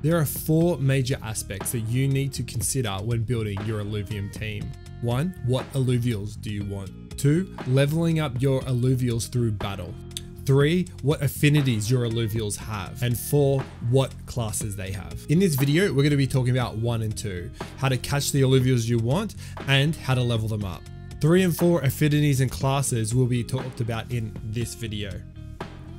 There are 4 major aspects that you need to consider when building your Illuvium team. 1. What Illuvials do you want? 2. Leveling up your Illuvials through battle. 3. What affinities your Illuvials have. And 4. What classes they have. In this video, we're going to be talking about 1 and 2, how to catch the Illuvials you want and how to level them up. 3 and 4 affinities and classes will be talked about in this video.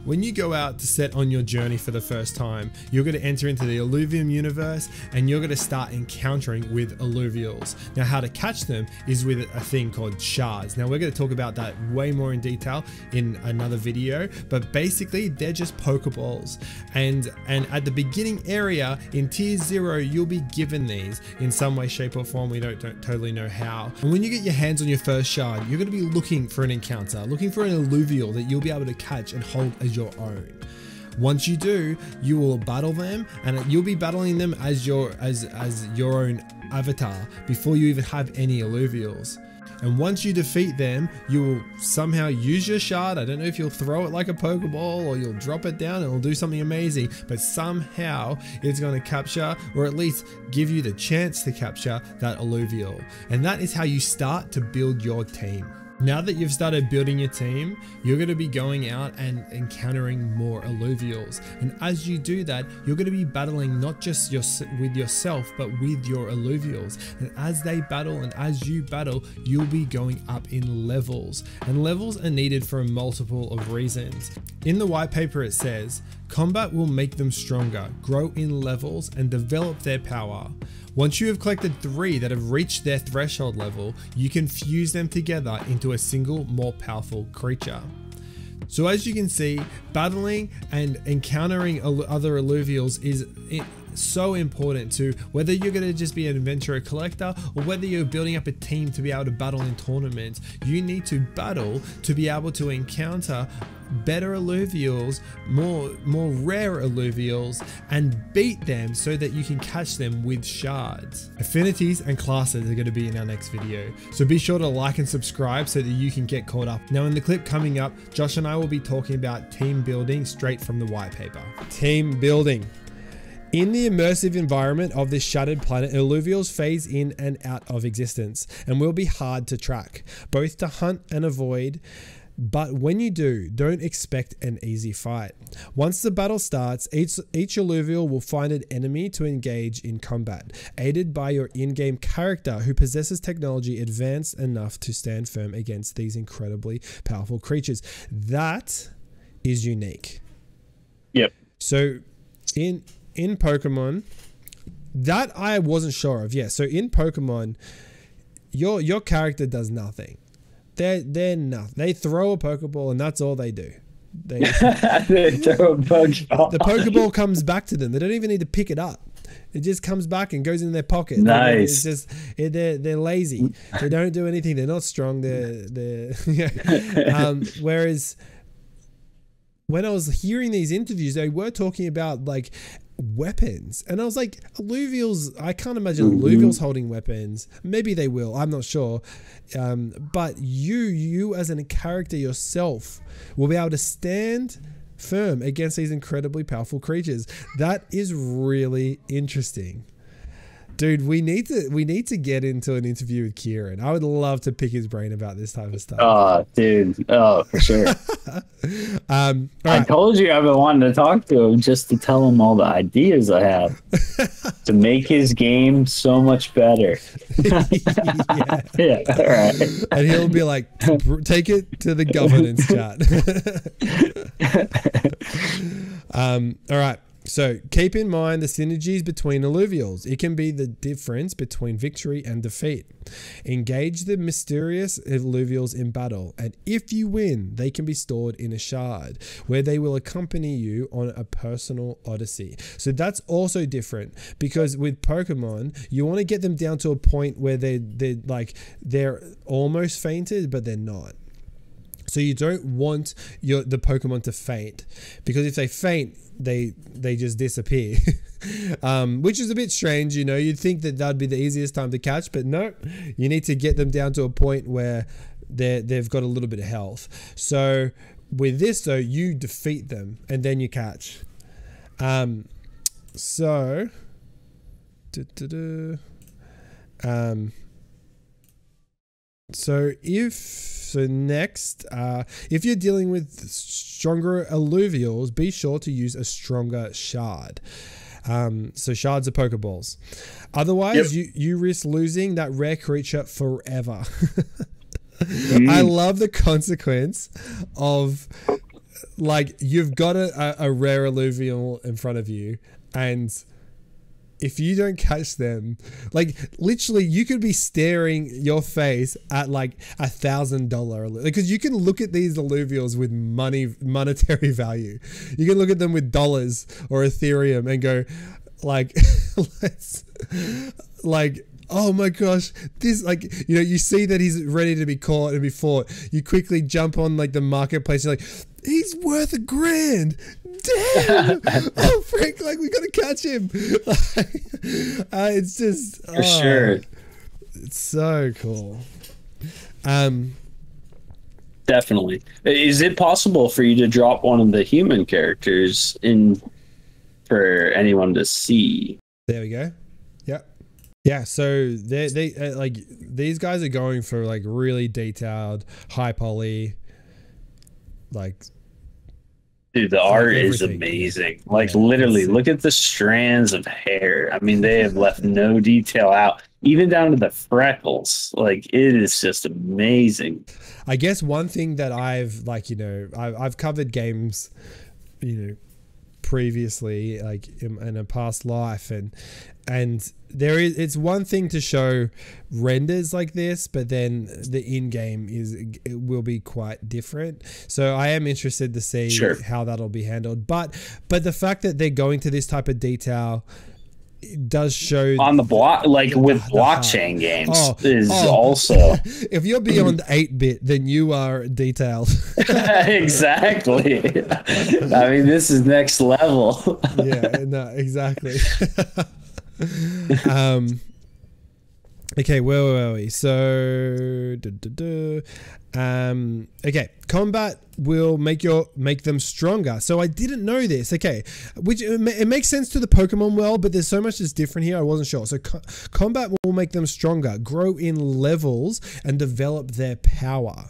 When you go out to set on your journey for the first time, you're going to enter into the Illuvium universe and you're going to start encountering with Illuvials. Now, how to catch them is with a thing called shards. Now, we're going to talk about that way more in detail in another video, but basically they're just Pokeballs. And at the beginning area in tier 0, you'll be given these in some way, shape or form. We don't totally know how. And when you get your hands on your first shard, you're going to be looking for an encounter, looking for an Illuvial that you'll be able to catch and hold as your own. Once you do, you will battle them, and you'll be battling them as your own avatar before you even have any Illuvials. And once you defeat them, you will somehow use your shard. I don't know if you'll throw it like a Pokeball or you'll drop it down and it'll do something amazing, but somehow it's going to capture, or at least give you the chance to capture, that Illuvial. And that is how you start to build your team. Now that you've started building your team, you're going to be going out and encountering more Illuvials. And as you do that, you're going to be battling not just with yourself, but with your Illuvials. And as they battle and as you battle, you'll be going up in levels. And levels are needed for a multiple of reasons. In the white paper it says, combat will make them stronger, grow in levels, and develop their power. Once you have collected 3 that have reached their threshold level, you can fuse them together into a single, more powerful creature. So as you can see, battling and encountering other Illuvials is so important to whether you're going to just be an adventurer collector or whether you're building up a team to be able to battle in tournaments. You need to battle to be able to encounter better Illuvials, more rare Illuvials, and beat them so that you can catch them with shards. Affinities and classes are going to be in our next video, so be sure to like and subscribe so that you can get caught up. Now in the clip coming up, Josh and I will be talking about team building straight from the white paper. Team building. In the immersive environment of this shattered planet, Illuvials phase in and out of existence and will be hard to track, both to hunt and avoid. But when you do, don't expect an easy fight. Once the battle starts, each Illuvial will find an enemy to engage in combat, aided by your in-game character who possesses technology advanced enough to stand firm against these incredibly powerful creatures. That is unique. Yep. So in Pokemon, that I wasn't sure of. Yeah, so in Pokemon, your character does nothing. They're nothing. They throw a Pokeball and that's all they do. They throw a Pokeball. The Pokeball comes back to them. They don't even need to pick it up. It just comes back and goes in their pocket. Nice. It's just they're lazy. They don't do anything. They're not strong. Whereas when I was hearing these interviews, they were talking about like weapons, and I was like, Illuvials, I can't imagine Illuvials holding weapons. Maybe they will, I'm not sure, but you as a character yourself will be able to stand firm against these incredibly powerful creatures. That is really interesting. Dude, we need to get into an interview with Kieran. I would love to pick his brain about this type of stuff. Oh, dude. Oh, for sure. Right. I told you I've been wanting to talk to him just to tell him all the ideas I have to make his game so much better. Yeah. All right. And he'll be like, take it to the governance chat. All right. So keep in mind the synergies between Illuvials. It can be the difference between victory and defeat. Engage the mysterious Illuvials in battle, and if you win, they can be stored in a shard where they will accompany you on a personal odyssey. So that's also different, because with Pokemon, you want to get them down to a point where they're almost fainted, but they're not. So you don't want the Pokemon to faint, because if they faint, they just disappear, which is a bit strange. You know, you'd think that that'd be the easiest time to catch, but no, you need to get them down to a point where they've got a little bit of health. So with this though, you defeat them and then you catch. So, next, if you're dealing with stronger Illuvials, be sure to use a stronger shard. So shards are Pokeballs. Otherwise, you risk losing that rare creature forever. I love the consequence of, like, you've got a rare Illuvial in front of you, and if you don't catch them, like, literally you could be staring your face at like $1,000, because you can look at these Illuvials with monetary value. You can look at them with dollars or Ethereum and go like, oh my gosh, this, like, you know, you see that he's ready to be caught and be fought. You quickly jump on like the marketplace. You're like, he's worth $1,000. Damn! Oh frick! Like, we gotta catch him. It's just for sure. It's so cool. Definitely. Is it possible for you to drop one of the human characters in for anyone to see? There we go. Yep. Yeah. So they like, these guys are going for like really detailed, high poly, like. Dude, the art is amazing. Like, literally, look at the strands of hair. I mean, they have left no detail out, even down to the freckles. Like, it is just amazing. I guess one thing that I've, like, you know, I've covered games, you know, previously, like in a past life, and it's one thing to show renders like this, but then the in-game will be quite different. So I am interested to see how that'll be handled. But the fact that they're going to this type of detail, it does show on the block, like with blockchain games, is also. If you're beyond 8-bit, then you are detailed. Exactly. I mean, this is next level. Yeah, no, exactly. Okay, where were we? So, okay, combat will make them stronger. So I didn't know this. Okay, which it makes sense to the Pokemon world, but there's so much that's different here. I wasn't sure. So combat will make them stronger, grow in levels, and develop their power.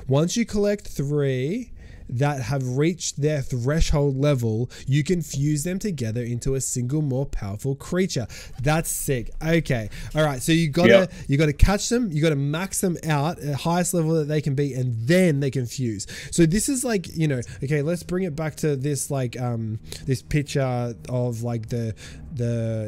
Once you collect 3 that have reached their threshold level, you can fuse them together into a single more powerful creature. That's sick. Okay, all right, so you gotta catch them, you gotta max them out at the highest level that they can be, and then they can fuse. So this is like, you know, okay, let's bring it back to this, like, this picture of like the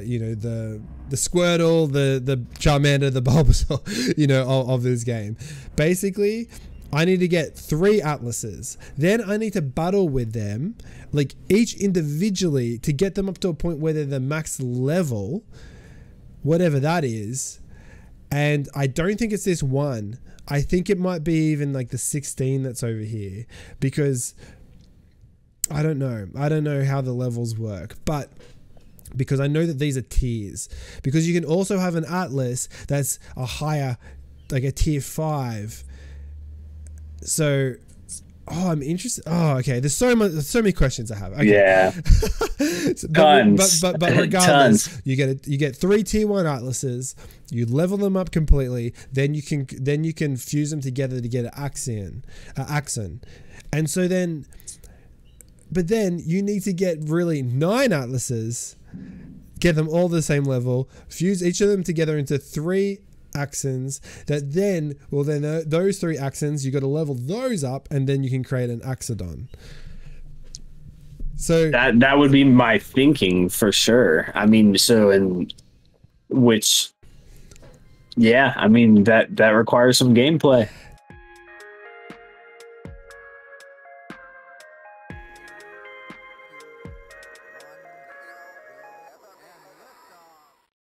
you know, the Squirtle, the Charmander, the Bulbasaur, you know, of this game. Basically, I need to get 3 Atlases. Then I need to battle with them, like, each individually, to get them up to a point where they're the max level, whatever that is. And I don't think it's this one. I think it might be even like the 16 that's over here, because I don't know. I don't know how the levels work, but because I know that these are tiers, because you can also have an Atlas that's a higher, like a tier 5. So, I'm interested. Oh, okay. There's so many questions I have. Okay. Yeah. Tons. But regardless, tons. You get 3 tier 1 Atlases. You level them up completely. Then you can fuse them together to get an Axon. And so then, but then you need to get really 9 Atlases, get them all the same level, fuse each of them together into 3 Axons, that then, well, then those 3 Axons, you got to level those up, and then you can create an Axodon. So that would be my thinking for sure. I mean, yeah, I mean, that requires some gameplay.